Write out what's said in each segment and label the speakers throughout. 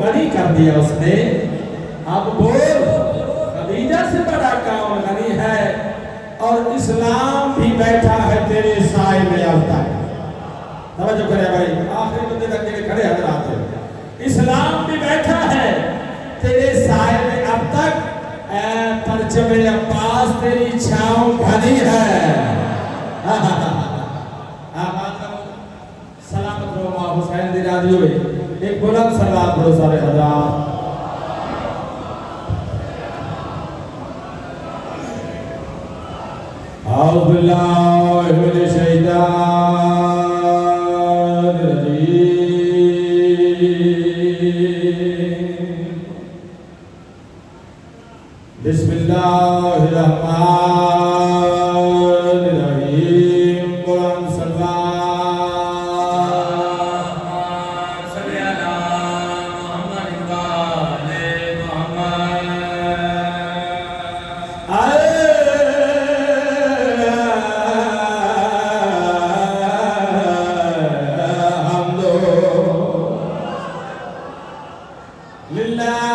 Speaker 1: غنی کر دیا اس نے. اب بول خدیجہ سے بڑا کون غنی ہے؟ اور اسلام بھی بیٹھا ہے تیرے سائے میں اب تک. توجہ کرے بھائی, آخری بندے تک کے کھڑے حضرات ہیں. اسلام بھی بیٹھا ہے تیرے سائے میں اب تک, اے پرچم عباس تیری چھاؤں گھنی ہے. سلامت رہو ماں حسین دی راضی ہوئے. ایک بلند سلوات پڑھو سارے حضرات. اعوذ باللہ من الشیطان الرجیم. بسم اللہ الرحمن الرحیم. بلند سلوات. صلی اللہ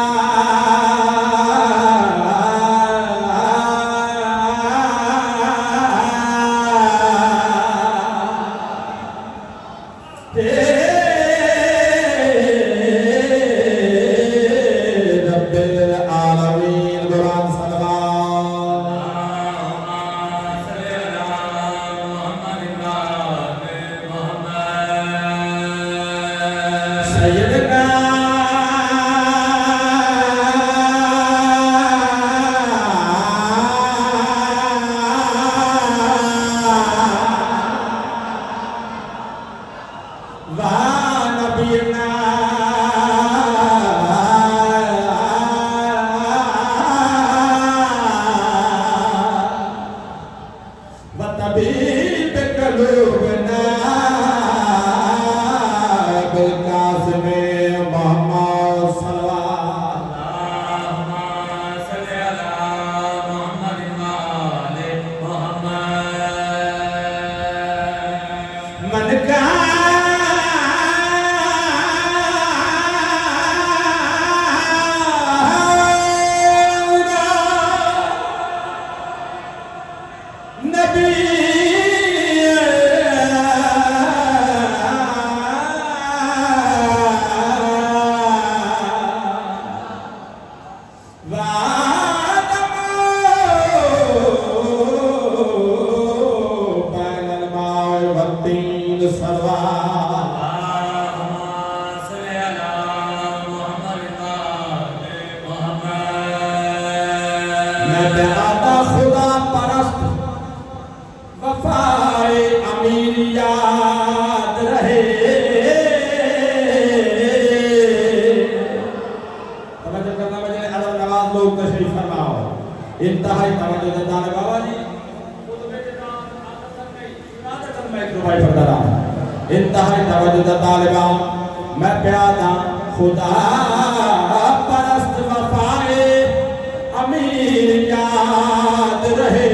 Speaker 1: محمد وآلِ محمد. انتہائی توجہ دیتا ہے بابا جی. انتہائی توجہ دیتا ہے بابا. میں پیادا خدا پرست وفائے امیر یاد رہے.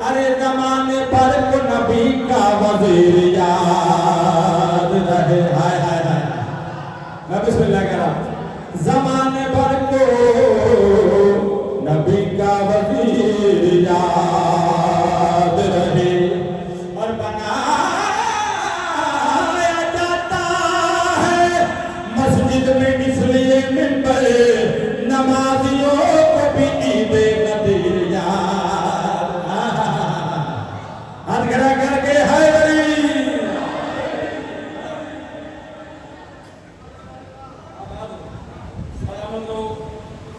Speaker 1: ارے زمانے پر کو نبی کا وزیر یاد رہے. ہائے ہائے ہائے. میں بسم اللہ کہہ رہا. زمانے پر کو نبی کا وزیر یاد رہے. اور بنایا جاتا ہے مسجد میں اس لیے منبر, نمازیوں کو بھی عید نذیر یاد. ہاتھ کھڑا کر کے ہائے بری.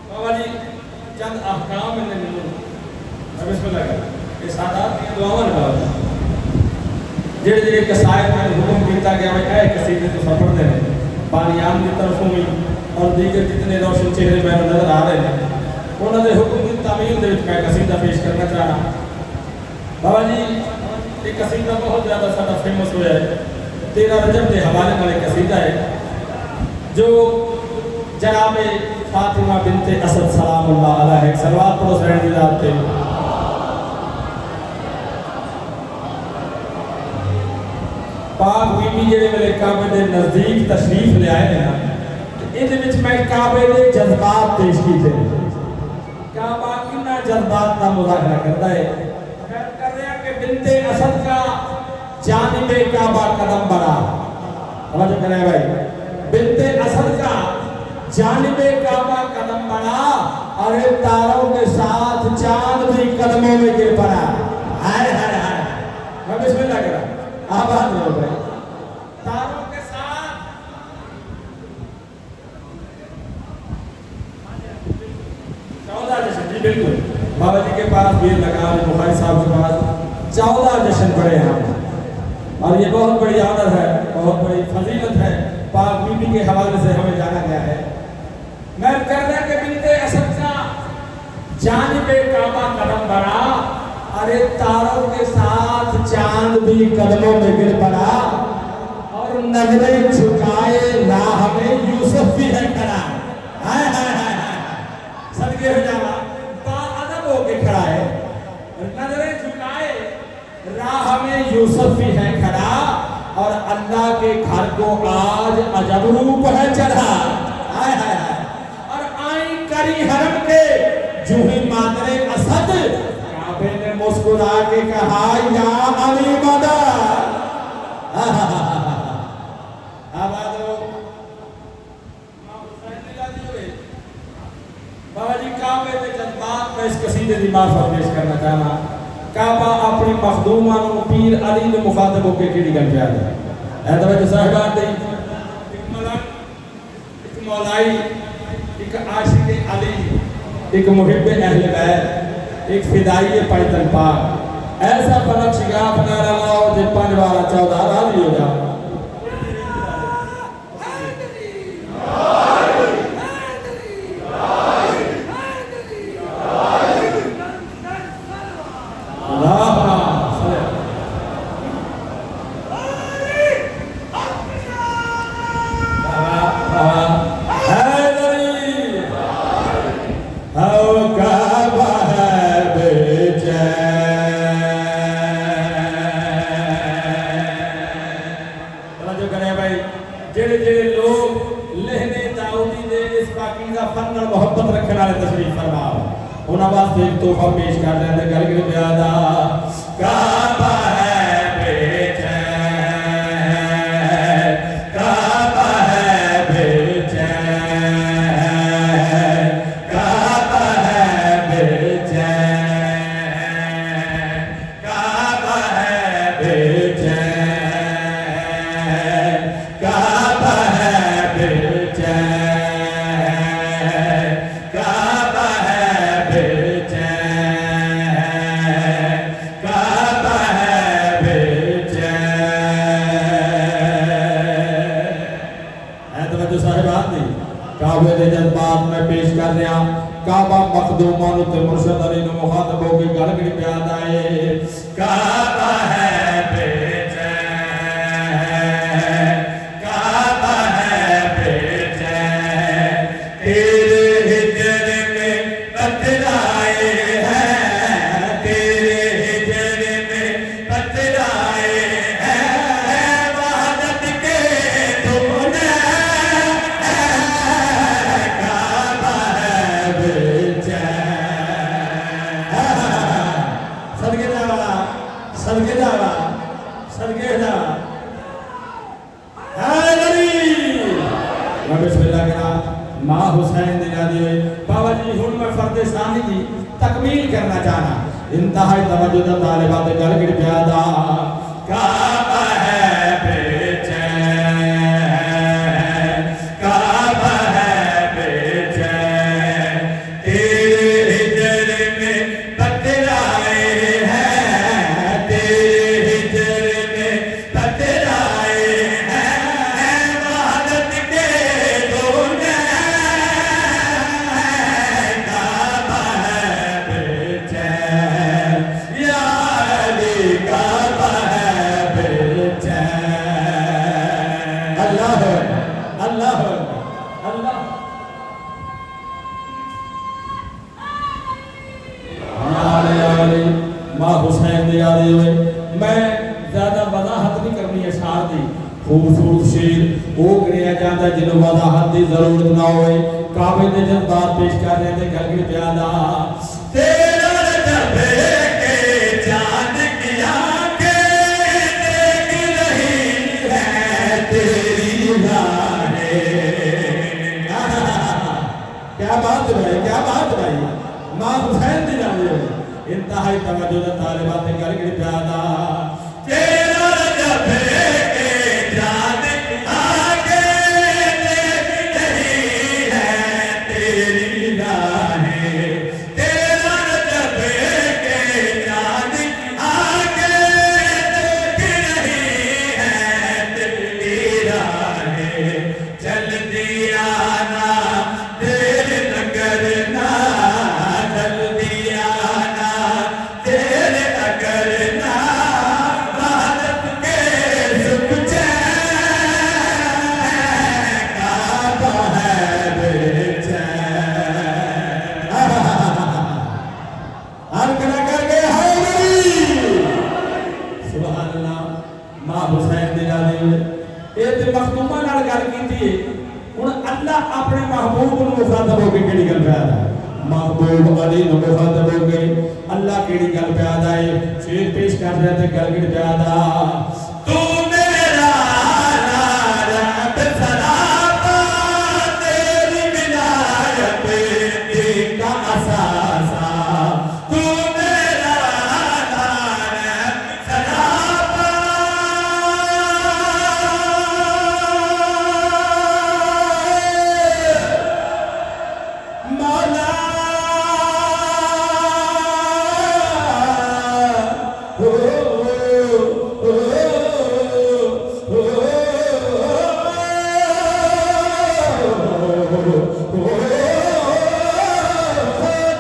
Speaker 1: بابا جی چند احکام میں نے بسم اللہ کہا. اس سادات کی دعاواں لگا جڑے جڑے قصائد میں حکم کیتا گیا ہے اے قصیدے تو سفر دے بانیان کی طرفوں میں اور دیگر جتنے روشن چہرے میں نظر آ رہے ہیں انہوں نے حکم کی تعمیل دے وچ میں قصیدہ پیش کرنا چاہ رہا. بابا جی یہ قصیدہ بہت زیادہ سادہ فیمس ہوا ہے. 13 رجب کے حوالے والے قصیدہ ہے جو جناب فاطمہ بنت اسد سلام اللہ علیہ صلوات پڑھو سرین دی ذات تے. پاک بیبی جڑے میرے کعبے دے نزدیک تشریف لے آئے ہیں ان وچ میں کعبے دے جذبات پیش کیتے ہیں. کعبہ کتنا جذبات کا مظاہرہ کرتا ہے. خیر کر رہے ہیں کہ بنت اسد کا جانب کعبہ قدم بڑھا. سمجھ کریں بھائی, بنت اسد کا جانب کعبہ قدم بڑھا اور تاروں کے ساتھ چاند بھی قدموں میں گر پڑا. ہائے ہائے ہائے, میں بسم اللہ کر رہا ہوں, آباد ہو گئے تاروں کے ساتھ. چودہ جشن, جی بالکل بابا جی کے پاس بھی لگا, بخاری صاحب کے پاس 14 جشن پڑے ہیں اور یہ بہت بڑی عادت ہے, بہت بڑی فضیلت ہے. پاک بی بی کے حوالے سے ہمیں جانا گیا ہے. میں کر رہا کہ بنت اسد کا جانب کعبہ قدم بڑھا اور تاروں کے ساتھ چاند بھی قدموں میں گر پڑا اور نظریں جھکائے راہ میں یوسف بھی ہے کھڑا. ہائے ہائے ہائے ہائے, صدقے ہو جانا, باادب ہو کے کھڑا ہے. نظریں جھکائے راہ میں یوسف بھی ہے کھڑا اور اللہ کے گھر کو آج عجب روپ ہے چڑھا. ہائے ہائے ہائے, اور آئیں کری حرم کے جو ہی مادر اسد, کعبے نے مسکرا کے کہا یا علی مدد. آباد ہو بابا جی. کعبے میں جذبات میں اس قصیدے دی معرفت پیش کرنا چاہنا. کعبہ اپنی مخدومان پیر علی نے مخاطب ہو کے کیڑی گل پیا ہے. اے توجہ صاحبان دی, ایک ملک, ایک مولائی, ایک عاشق علی, ایک محب اہل بیت, ایک فدائی پیتن پاک. ایسا فلک شگاف نعرہ لاؤ جے 5 12 14 راضی ہو جاؤ. محبت رکھنے والے تشریف فرماؤ. انہاں واسطے ایک تحفہ پیش کر رہے ہیں. گل کے پیادا کعبہ ہے بے چین, کعبہ ہے بے چین, کعبہ ہے بے چین, کعبہ ہے بے چین, کعبہ ہے بے چین, کعبے دے جذبات میں پیش کر دیا. کعبہ مخدومان تے مرشد علی نے مخاطب ہو کے گل کر پیادا ہے. کعبہ ہے بے چین, کعبہ ہے بے چین, تیرے ہجر میں پترائے ہیں, تیرے ہجر میں پترائے ہیں, وحدت کے تم نے صدقے جاوا, صدقے جاوا. اے نبی, میں بسم اللہ کے نام ماں حسین دلا دیئے. بابا جی ہن میں فرد ثانی دی تکمیل کرنا چاہنا. انتہائی توجہ دا طالبات گل کے پیادا. کعبہ ہے بے چین, کعبہ ہے بے چین, تیرے ہجر میں پترائے ہیں, تیرے ہجر میں پترائے ہیں, وحدت کے دو نعیم, کعبہ ہے بے چین, یا علی کعبہ ہے بے چین. اللہ اللہ اللہ ماں حسین دی آدھی ہوئے. میں زیادہ وضاحت نہیں کرنی اشعار دی, وہ گریا جاتا جنہوں وضاحت دی ضرورت نہ ہوئے کعبے دے جذبات پیش کر رہے تھے گل گل پیادا تیرا رجب کے چاند کی آنکھیں دیکھ رہی ہے تیری راہیں کیا بات بھائی کیا بات بھائی ماں حسین دی جانے ہوئے انتہائی توجہ دا طالبات گل گل پیادا تیرا رجب کے چاند کی آنکھیں دیکھ رہی ہے تیری راہیں تیرا رجب کے چاند کی آنکھیں دیکھ رہی ہے تیری راہیں چل دیا نا تیرے نگر نا چل دیا نا تیرے نگر نا بھارت کے سکھ چین کعبہ ہے بے چین ہر کنا کر کے حیدری سبحان اللہ ماں حسین دے جانے ہوئے یہ تے مخدومہ نال گل کیتی ہے ہن اللہ اپنے محبوب نو مخاطب ہو کے کیڑی گل پیا ہے محبوب علی نو مخاطب ہو کے اللہ کیڑی گل پیا ہے شیر پیش کر رہے تے گل گل پیا دا تو میرا رب سراپا تیری ولایت کا اساسا تو میرا رب سراپا مولا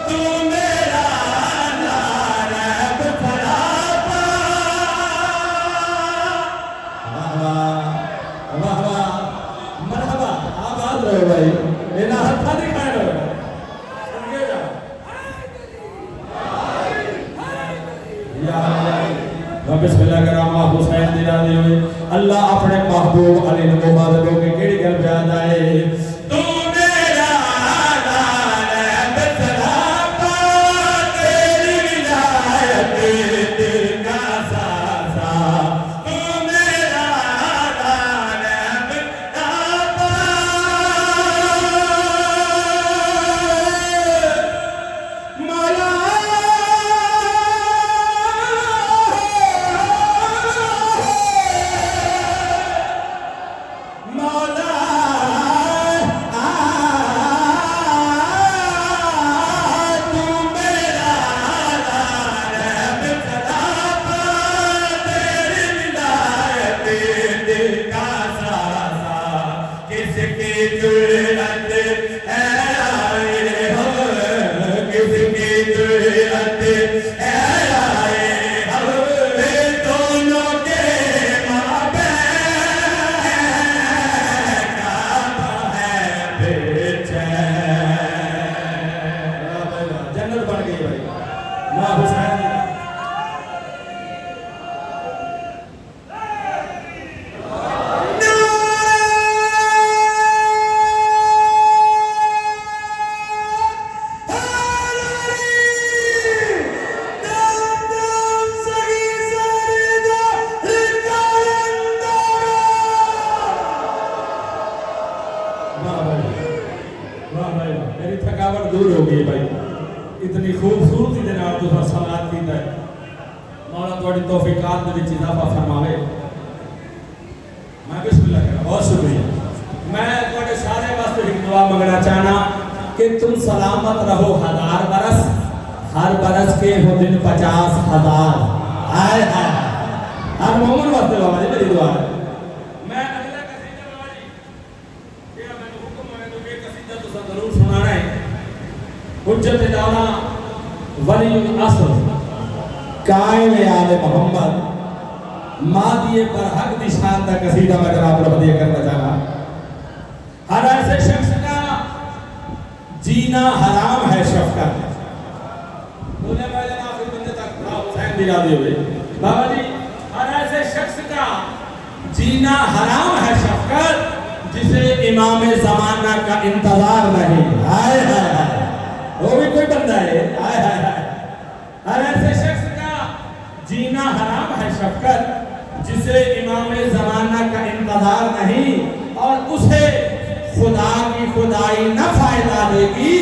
Speaker 1: تو میرا رب سراپا واہ واہ مرحبا آباد رہو بھائی لینا ہتھا دکھائے رہو سمجھے جا یا بسم اللہ کرام آپ حسین دی راضی ہوئے اللہ اپنے محبوب علی نے مخاطب ہو کے کیڑی گل پیا جائے تو میرا رب سراپا تیری ولایت کا اساسا تو میرا رب سراپا مولا مولا تو میرا رب سراپا تیری ولایت کا اساسا کس کی جرأت ہے آئے ہو کس کی جرأت ہے آئے ہو دونوں کے مابین کعبہ ہے بے چین جنت بن گئی بھائی ماں حسین میری تھکاوٹ دور ہو گئی بھائی اتنی خوبصورتی دے نال تساں صلات کیتا ہے مولا تہاڈی توفیقات دے وچ اضافہ فرماوے میں بسم اللہ کرا بہت شکریہ میں تہاڈے سارے واسطے ایک دعا منگنا چاہنا کہ تم سلامت رہو 1000 برس ہر برس کے ہو دن 50,000 ہائے ہائے ہر مومن واسطے بابا جی میری دعا ہے میں اگلا قصیدہ بابا جی یہ میں حکم ہے تو یہ قصیدہ تو ضرور سنانا ہے حجت دانا ولی الاصل قائم آل محمد مادی برحق دی شان کا قصیدہ میں جناب رہدیہ کرنا چاہنا ہر ایسے شخص کا جینا حرام ہے شفقت بولے پہلے آخر بندے تک حسین دی راضی ہوئے بابا جی ہر ایسے شخص کا جینا حرام ہے شفقت امام زمانہ کا انتظار نہیں. ہائے ہائے ہائے, وہ بھی کوئی بندہ ہے. ہائے ہائے ہائے, ہر ایسے شخص کا جینا حرام ہے شفقت جسے امام زمانہ کا انتظار نہیں, اور اسے خدا کی خدائی نہ فائدہ دے گی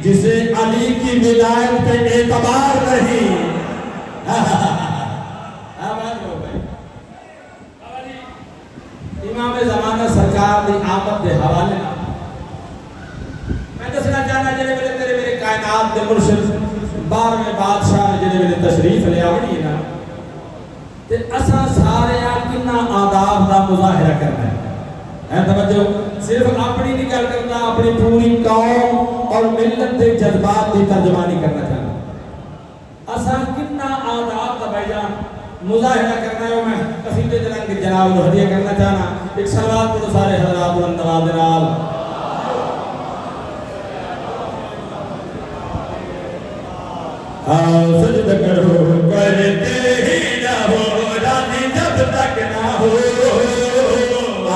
Speaker 1: جسے علی کی ولایت پہ اعتبار نہیں. امام زمانہ سرکار دی آمد دے حوالے میں دسنا چاہنا جنہیں میرے تیرے میرے کائنات دے مرشد 12ویں بادشاہ جنہیں میرے تشریف لے آوڑی ہے نا, تے اساں سارے کنا آداب دا مظاہرہ کرنا ہے. توجہ, صرف اپنی نہیں گل کرنا, اپنی پوری قوم اور ملت کے جذبات کی ترجمانی کرنا چاہنا. اساں کتنا آداب کا بھائی جان مظاہرہ کرنا ہے. میں قصیدے جنگ جناب کو ہدیہ کرنا چاہنا. ایک صلوات پڑھو سارے حضرات بلند آواز کے نال. سجدہ کرو کرتے ہی نہ ہو راضی جب تک نہ ہو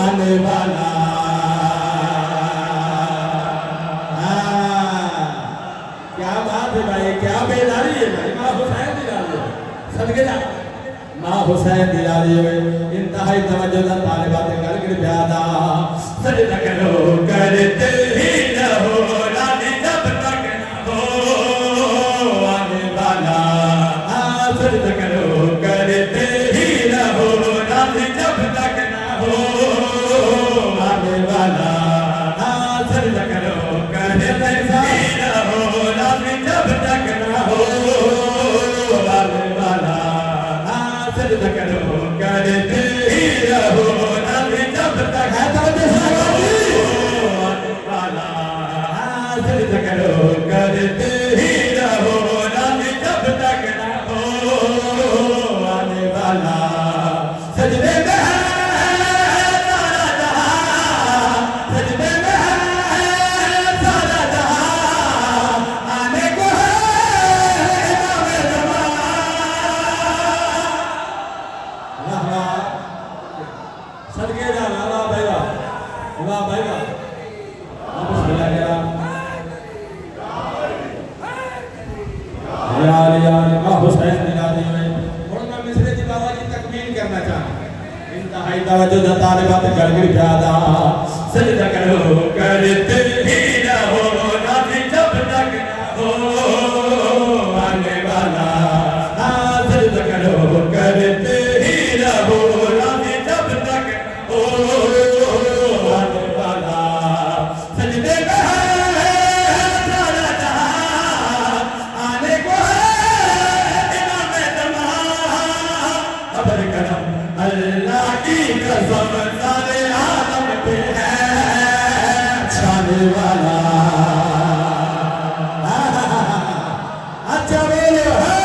Speaker 1: آنے والا. کیا بات ہے بھائی, کیا بیداری ہے بھائی. ماں حسین دلالی ہے, صدقے جا ماں حسین دلالی ہے. انتہائی توجہ دا طالبات کر کے پیادا. سجدہ کرو کرتے ہی نہ ہو راضی جب تک نہ ہو آنے والا. سجدہ کرو کرتے ہی نہ ہو راضی جب تک نہ ہو آنے والا. سجدہ کرو کرتے ہی نہ ہو راضی جب تک نہ ہو آنے والا. سجدہ کرو کرتے ہی نہ ہو راضی جب تک ہے آنے والا. سجدہ کرو کرتے ہی نہ ہو راضی جب تک نہ ہو آنے والا. سجدے میں توجہ دا طالبات کر کے پیادا. سجدہ کرو کرتے ہی نہ ہو راضی جب تک نہ ہو آنے والا. سجدہ کرو کرتے ہی نہ ہو راضی جب تک نہ ہو آنے والا. سجدے میں سارا جہاں آنے کو ہے امام زمان. ابر کرم اللہ کی قسم سارے عالم پہ ہے چھانے والا. اچھا بولو ہے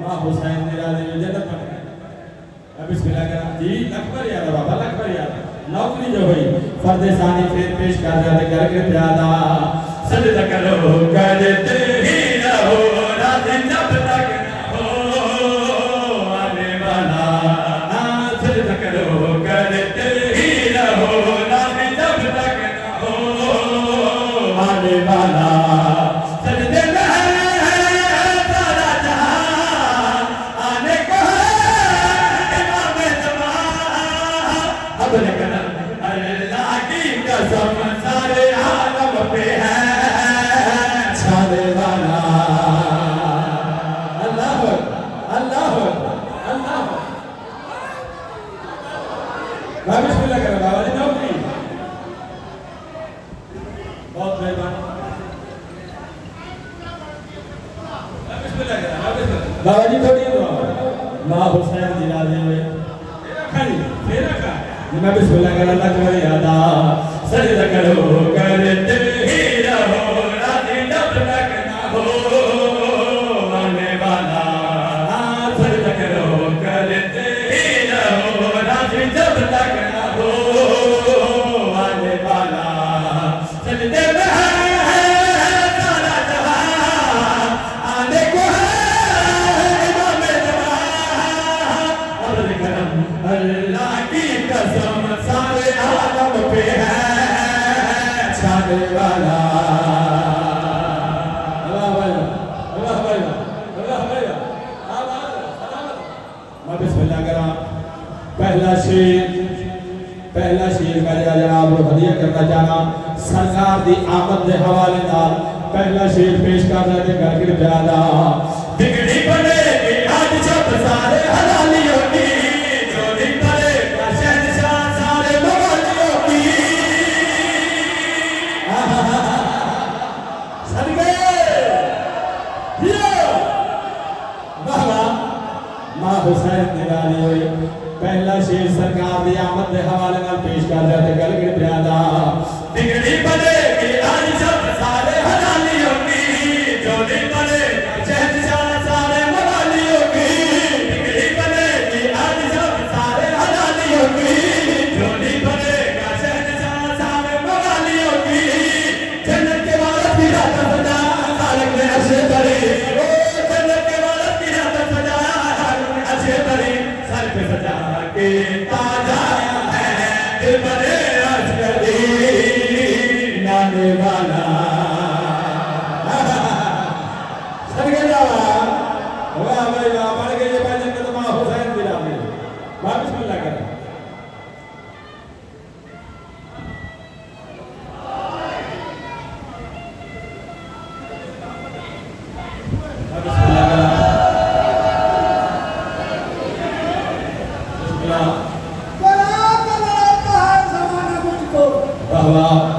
Speaker 1: ماں حسین نرالی جنت پڑھ گئے. بسم اللہ کرام جی. اکبر یاد بابا اکبر یاد. نوکری جو ہوئی فرد ثانی پھر پیش کر جاتے کر کے پیادا. سجدہ کرو کرتے ہی نہ ہو راضی جب تک نہ ہو آنے والا. سجدہ کرو کرتے ہی نہ ہو راضی جب تک نہ ہو آنے والا. سجدے میں سارا جہاں آنے کو ہے امام زمان. ابر کرم اللہ کی قسم سارے عالم پہ ہے چھانے والا. اللہ اللہ اللہ. بسم اللہ کرو بابا جی. نوکری بہت مہربانی. بابا جی تھوڑی ماں حسین دلالی ہوئے میں بسم اللہ کر اللہ تمہیں یادا. سجدہ کرو کرتے ہی نہ ہو راضی جب تک نہ ہو آنے والا. سجدہ کرو کرتے ہی نہ ہو راضی جب تک نہ ہو آنے پہلا شیر کا جناب کو ہدیہ کرنا چاہنا سرکار دی آمد دے حوالے نال پہلا شیر پیش کر رہے تھے گھر کے پیادا بگڑی بنے گی آج جب سارے حلالیوں کی جو نہیں پڑے گا شہنشاہ سارے موالیوں کی صدقے ماں حسین نرالی ہوئی پہلا شیر سرکار دی آمد دے حوالے نال پیش کر رہے تھے گل کے پیادا بگڑی بنے گی آج جب سارے حلالیوں کی جو نہیں پڑے گا شہنشاہ سارے موالیوں کی بگڑی بنے گی آج جب سارے حلالیوں کی جو نہیں پڑے گا شہنشاہ سارے موالیوں کی جنت کے وارث کی رات سجا خالق نے عرش بری جنت کے وارث کی رات سجا خالق نے عرش بری سر پہ سجا کے تاج آیا ہے دل بنے نانے والا سرگے جاوا واہ بھائی واہ پڑھ گئے یہ بھائی جنت ماں حسین دی رات میں بسم اللہ کریں
Speaker 2: سواریا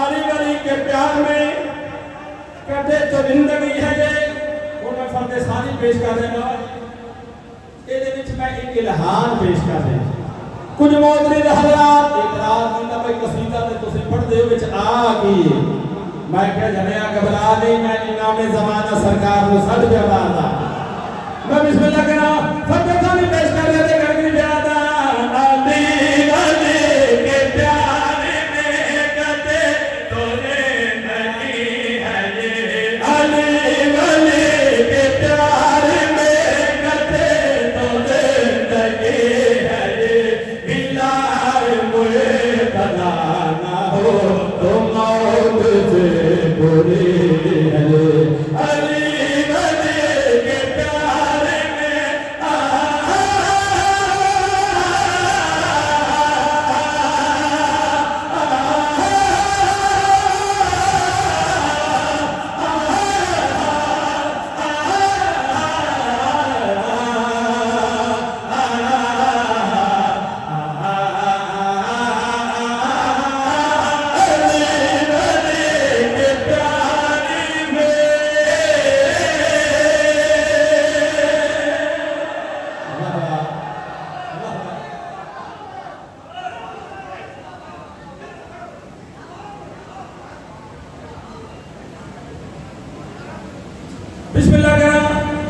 Speaker 1: علی ولی کے پیار میں کٹے تو زندگی ہے یہ وہ میں فرد ثانی پیش کر رہے ہیں یہ میں ایک الہان پیش کر رہے ہیں کچھ موتری حضرات اعتراض نہیں بھائی قصیدہ تے تسی پڑھ دے وچ آ گئی میں کہ جنیا گھبرا نہیں میں امام زمانہ سرکار کو سد پہ ماردا میں بسم اللہ کہنا فرد ثانی پیش کر رہے تھے گھر کی زیادہ علی ولی کے پیار میں کٹے تو زندگی ہے یہ علی ولی کے پیار میں کٹے تو زندگی ہے یہ بلال مرتضی نہ ہو تو موت سے بری ہے علی ولی کے پیار میں بسم اللہ کرام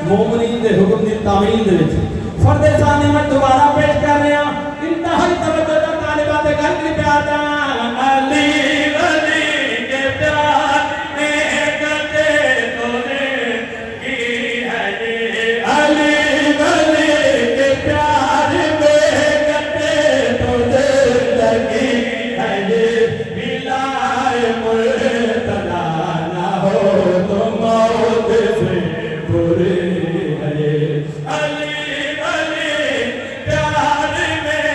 Speaker 1: مومنین دے حکم دی تعمیل دے وچ فرد ثانی میں دوبارہ پیش کر رہے ہیں انتہائی توجہ دا طالبات گھر کی پیار دا علی ولی کے پیار میں کٹے تو زندگی ہے یہ علی ولی کے پیار میں کٹے تو زندگی ہے یہ بلال مرتضی نہ ہو تو موت سے بری ہے علی ولی پیار میں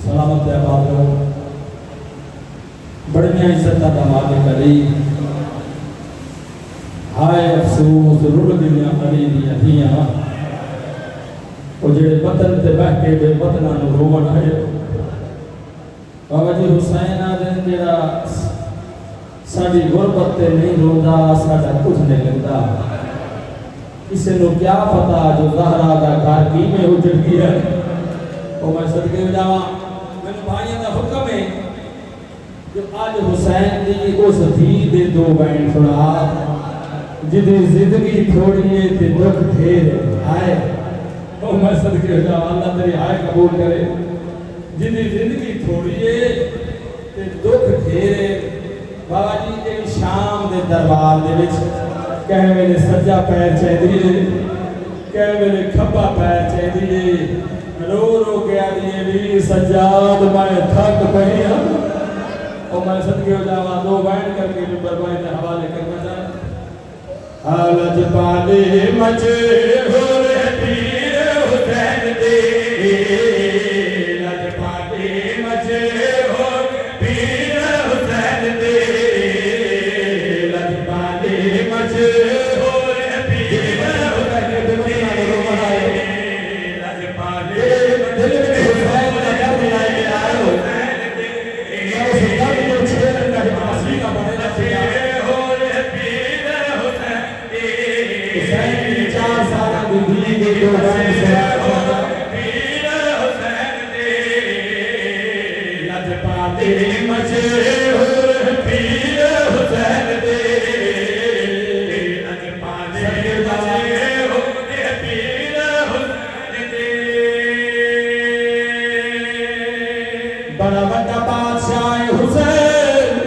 Speaker 1: سلامت ہے بابو بڑیاں عزت دا مالک علی ہائے افسوس رڑ گئیاں علی دیاں دھیاں وہ جڑے وطن تے بہ کے بے وطناں نوں روون آئے بابا جی حسین آدن جڑا ساڈی غربت تے نہیں روندا ساڈا کچھ نہیں لگدا کسے نوں کیا پتا جو زہرا دا گھر کیویں اجڑ گیا او میں صدقے جاواں میرے بھائیاں دا حکم ہے جو آج حسین دی اس دھی دے دو بین سنا جدی زندگی تھوڑی ہے تے دکھ ڈھیر آئے او میں صدقے جاواں اللہ تیری ہائے قبول کرے جدی زندگی تھوڑی ہے تے دکھ ڈھیر بابا جی تے شام دے دربار دے وچ کہے میرے سجا پیر چاہیے کہے میرے کھبا پیر چاہیے رو رو کے آدھیے بھی سجاد میں تھک پہی ہوں اور میں صدقے ہو جاواں دو بین کر کے جو بربائی دے حوالے کرنا چاہے حالج پالے مجھے ہو رہے پیر حسین دے لج پالے مجھے ہو پیر حسین دے لج پالے مجھے ہو رہے پیر حسین دے لج پالے دل میں حسین کا ڈر ملائے گیا ہے میں اس ڈر کو چھوڑ کر معاصی کا بڑھنا چاہیے حسین کی 4 سال زندگی کے دو بین سنا پیر حسین دے لج پالے مجھے ہو رہے پیر حسین دے لج پالے مجھے ہو رہے پیر حسین دے بڑا بڑا بادشاہ حسین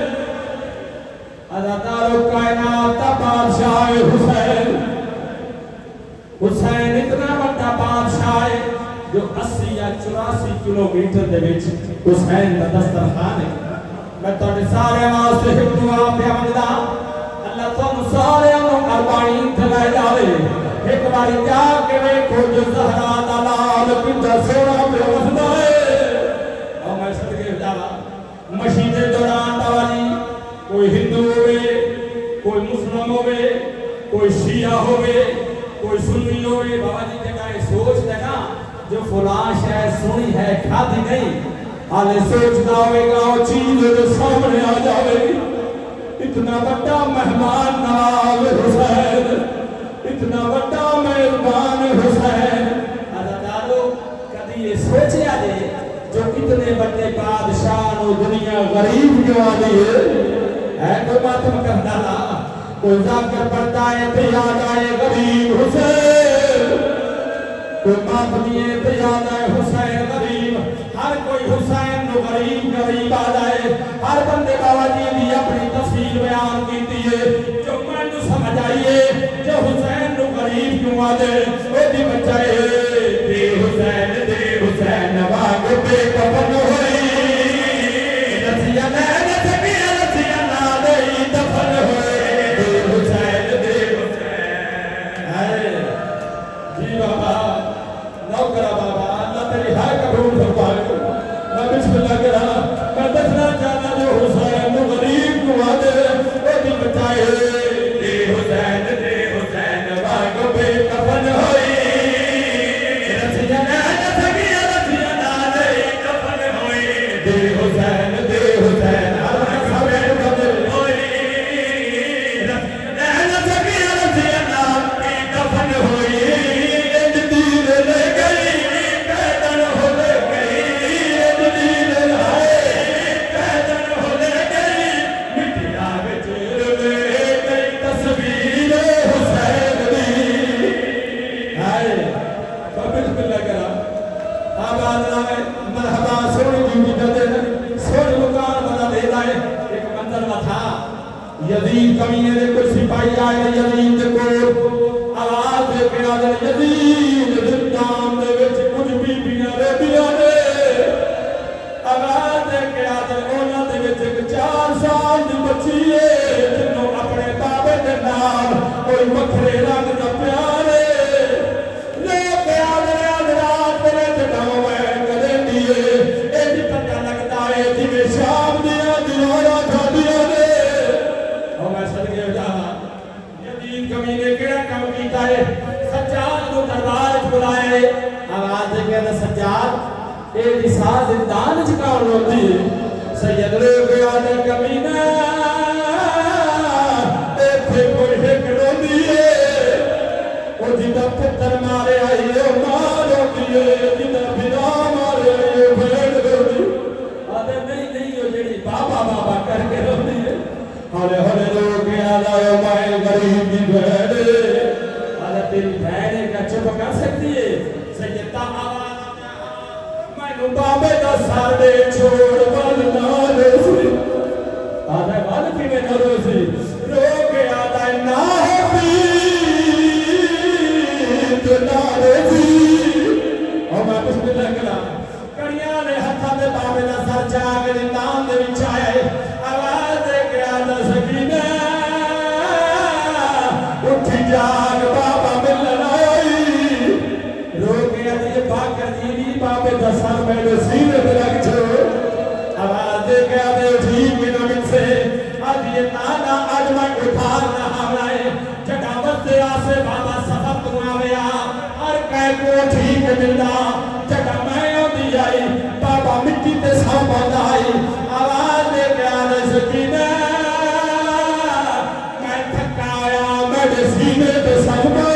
Speaker 1: ادادار کائنات کا بادشاہ حسین حسین اتنا بڑا بادشاہ ہے جو 80 یا 84 کلومیٹر دے وچ حسین دا دسترخوان ہے میں تواڈے سارے واسطے ایک دعا پیا منگدا اللہ تم سارے نوں اربعین تے لے جاوے ایک باری جا کے ویکھو جو زہرا دا لال کتا سونا پیا وسدا ہے او میں صدقے جاواں مسجد دوران والی کوئی ہندو ہوئے کوئی مسلم ہوئے کوئی شیعہ ہوئے کوئی سنی ہوئے بابا جی جگہ سوچ دینا جو فلاں شے سنی ہے کھادی نہیں حالے سوچتا ہوئے گا وہ چیز جو سامنے آ جاوے گی اتنا بڑا مہمان نواز حسین اتنا بڑا مہربان حسین عزیزانو کبھی یہ سوچیا دے جو اتنے بڑے بادشاہ نو دنیا غریب کیوں آ دی ہے کوئی ماتم کرنا لا کوئی ذاکر پڑھتا ہے تو یاد آئے غریب حسین کوئی ماتمی ہے تو یاد آئے حسین غریب ہر کوئی حسین نو غریب غریب آ جائے ہر بندے بابا جی بھی اپنی تفصیل بیان کیتی ہے جو میں نو سمجھ آئیے جو حسین نو غریب کیوں آ جائے وہ بھی بچائے دے حسین واگ بے کفن ہوئی رسیہ نین سکیہ رسیہ نادئی دفن ہوئے دے حسین جی بابا نوکرہ بابا اللہ تیری ہر قبول فرمائے میں بسم اللہ کے رہا میں دسنا چاہتا جو حسین نو غریب کو آدھے وہ بھی بچائے دے حسین واگ بے کفن ہوئی رسیہ نین سکیہ رسیہ نادئی دفن ہوئی دے حسین ہر سبیر بدل ہوئی رسیہ نین سکیہ رسیہ نادئی دفن ہوئی یزید کمینے دے کوئی سپاہی آئے یزید کو آواز دے کے آدھے یزید زندان دے وچ کچھ بیبیاں رہدیاں نے آواز دے کے آدھے انہاں دے وچ ایک 4 سال دی بچی ہے جنوں اپنے بابے دے نال کوئی وکھرے رنگ دا پیار ہے لوگ آدھے رات دے جدوں میں کرے دیے اے بھی پتہ لگتا ہے جویں شام دیاں دیواراں کھادیاں نے کمینے کیڑا کم کیتا ہے سجاد کو دربار وچ بلائے آواز دے کے سجاد اے نساء زندان وچ کون روندی ہے سید نے کہا تے کمینا ایتھے کوئی ایک روندی ہے او جدا پتر مارے آئی او ماں روندی ہے جدا بنا مارے آئی او بھیڑ روندی آدھے نہیں او جڑی بابا بابا کر کے روندی ہے ہولے ہولے لوگ یاد آئے مائے غریب کی بہنے آدھا تیری بہنے کا چپ کر سکتی ہے سیدہ آواز میں نو بابے دا سارے چھوڑ بل نہ روسی آدھا بل کی میں نہ روسی روگ یاد آئے نہ حفید نہ روسی اور میں بسم اللہ کلام کڑیاں نے ہتھا دے بابے دا سر جاگ نام دے بچائے آواز دے کے آدھا سکینہ اٹھی جاگ بابا ملن آئی رو کے آدھے باکر جیوی بابے دسان میں نے سینے پہ لگ چھو آواز دے کے آدھے اٹھی کے نمین سے آدھے نانا آج میں اٹھار نہ رہے جگاوت دے آسے بابا سبت ناویا ہر کہہ کو اٹھی کے ملنا جگہ میں آدھی آئی بابا مٹی تے سامبا دائی آواز دے کے آدھے سکینہ میں تھکایا میں سینے تے سامبا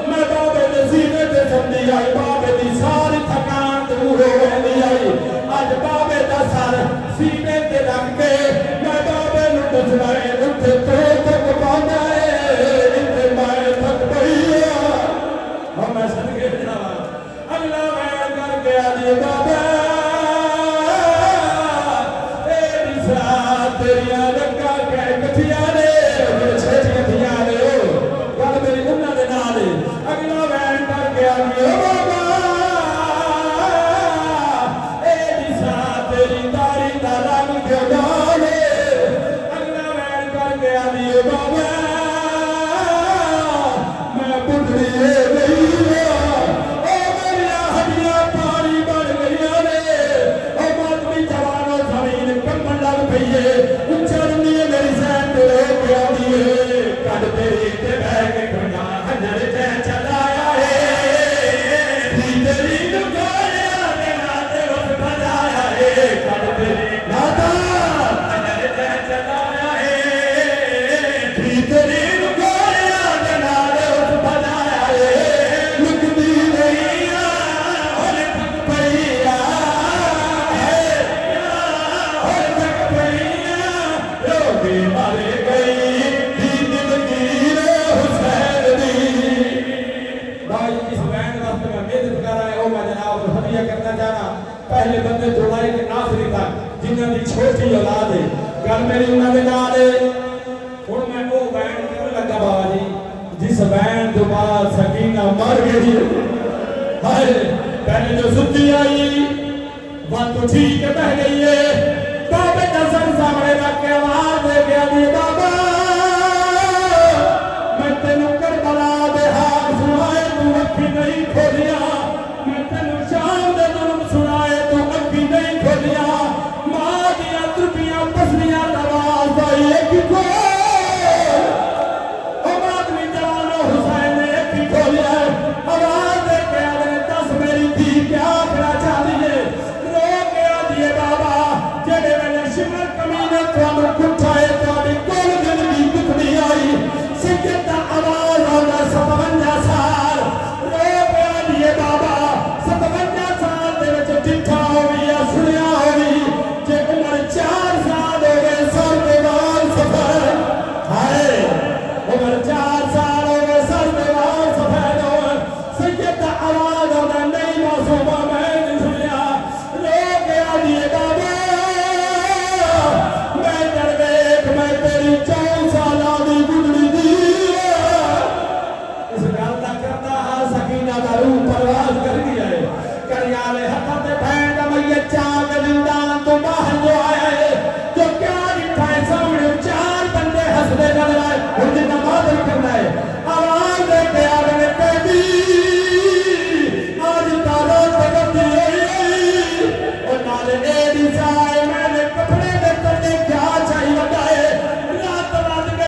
Speaker 1: میں بابے دے سینے تے سمدی آئی بابے دی ساری تھکان دور ہو دی آئی آج بابے دا سار سینے تے رکھ کے میں بابے نو دسنائے اٹھے تو تک پانا ہے اتنے میں تھک پہی ہم میں صدقے جاوان اللہ میں کر کے آدھی بابا اے نساء تیریاں رکھا کہ کتھیاں نے چھیچ کتھیاں نے پہلے تو لے کے آخری تک جنہاں دی چھوٹی اولاد ہے گل میری انہاں دے نال ہے ہن میں وہ بین کیوں لگا بابا جی جس بین تو بعد سکینہ مر گئی ہائے پہلے جو ستی آئی بات تو ٹھیک بہ گئی ہے بابے کا سر سامنے رکھ کے آواز دے گیا دی بابا میں تینوں کربلا دے ہاتھ سنائے تو اکھی نہیں کھولیا میں تینوں شام دے ظلم سنائے تو اکھی نہیں کھولیا ماں دیا ترپیاں پسلیاں آواز آئی ایک کھول ہم آدمی جوان و حسین نے ایک کھولیا آواز دے کے آدھے دس میری تھی کیا کرا چاہتی ہے رو گیا دیے بابا جڑے میں نے شمر کمینے تو ہم کٹھائے تو ہمیں کول زندگی کتنی آئی سکے